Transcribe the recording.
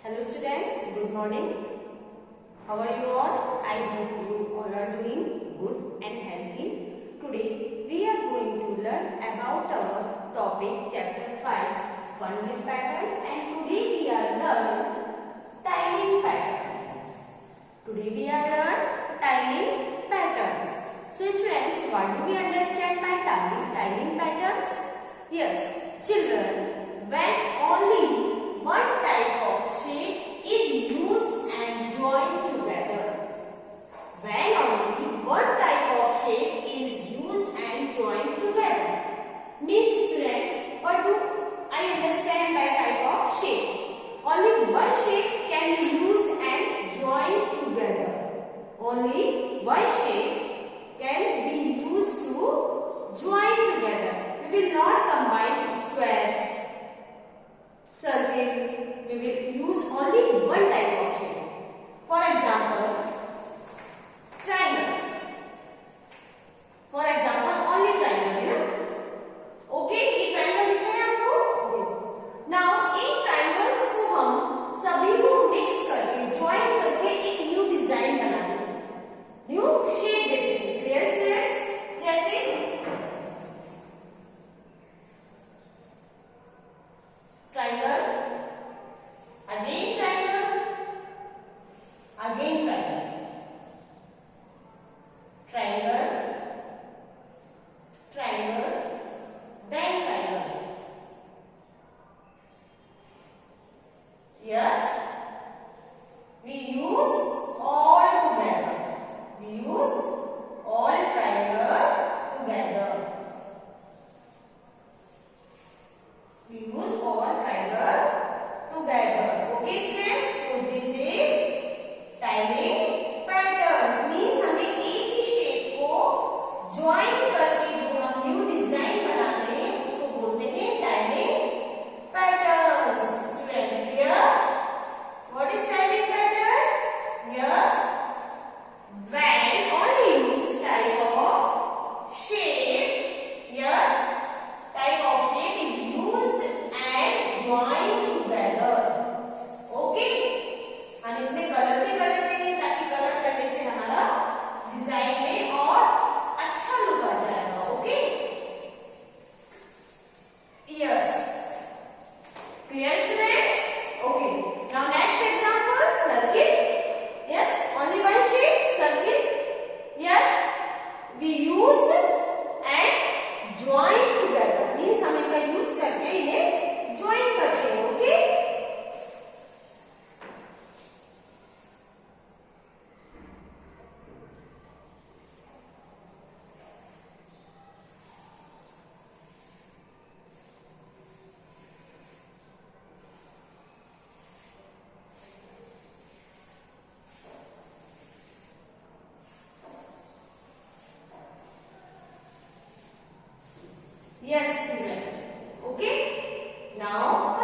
Hello students, good morning. How are you all? I hope you all are doing good and healthy. Today we are going to learn about our topic chapter 5 one with patterns, and today we are learning tiling patterns. Today we are learning tiling patterns. So students, what do we understand by tiling patterns? Yes, children, when only one type of shape is used and joined together. When only one type of shape is used and joined together. Means student, what do I understand by type of shape? Only one shape can be used and joined together. Only one shape can be used to join together. We will not combine square, circle. We will use only one type of shape. For example, triangle. For example, only triangle है ना? Okay, ये triangle दिख रहा है आपको? Okay. Now, इन triangles को हम सभी को mix करके, join करके एक new design बनाते हैं, new shape देते हैं. Clear students? जैसे triangle, again triangle, again triangle, triangle, triangle, then triangle. Yes, we use all together. We use all triangle together. We use all triangle together. Okay students, so this is tiling patterns. Means हमें एक ही shape को join करके जो हम new design बनाते हैं उसको बोलते हैं tiling patterns. Student, clear? What is tiling pattern? Yes, when only use type of shape. Yes, type of shape is used and joined together. Okay, हम इसमें कलर भी कर देते हैं ताकि कलर करने से हमारा डिजाइन में और अच्छा लुक आ जाएगा. Okay, yes, clear students? Okay, now next example, circle. Yes, only one shape, circle. Yes, we use and join together. Means हम इनका यूज करके इन्हें ज्वाइन करते हैं. ओके, yes student. Okay, now